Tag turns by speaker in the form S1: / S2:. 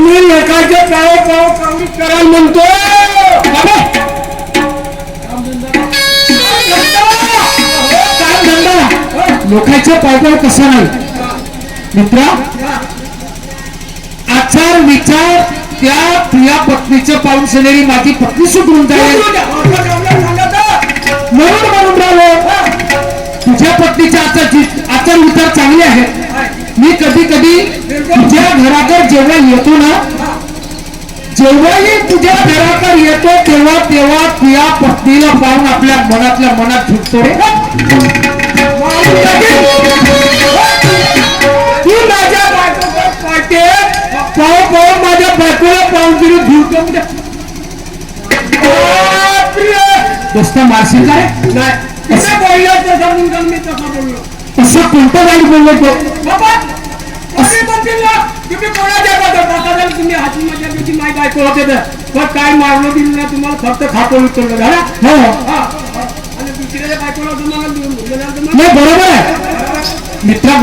S1: तुम्ही लोकांचे पाव पाव कावडी कराल म्हणतो लोकांच्या पावपाव कसं नाही मित्रा. आचार विचार त्या प्रिया पत्नीचं पाऊल सनेरी माझी पत्नी सुटून जाईल म्हणून म्हणून राहिलो. तुझ्या पत्नीचे आचार विचार चांगले आहेत. मी कधी कधी तुझ्या घराकडे जेव्हा येतो ना, जेव्हाही तुझ्या घराकडे येतो तेव्हा तेव्हा तुझ्या पत्नीला पाहून आपल्या मनातल्या मनात झुकतो रे. तू माझ्या बायकोला पाहते पाहू पाहू माझ्या बायकोला पाहून तरी झुकतो. दोस्त मारशील काय नाही असं बोललं तर समजून मी तसा बोललो. असं कोणतं गाडी बोललो तो बाबा तुम्ही कोणाच्या तुम्ही हाती माझ्या माय बायको होते तर काय मारलं दिलं ना तुम्हाला फक्त खातो उचललं झाला. हो आणि दुसऱ्या बायकोला तुम्हाला बरोबर आहे मित्रा.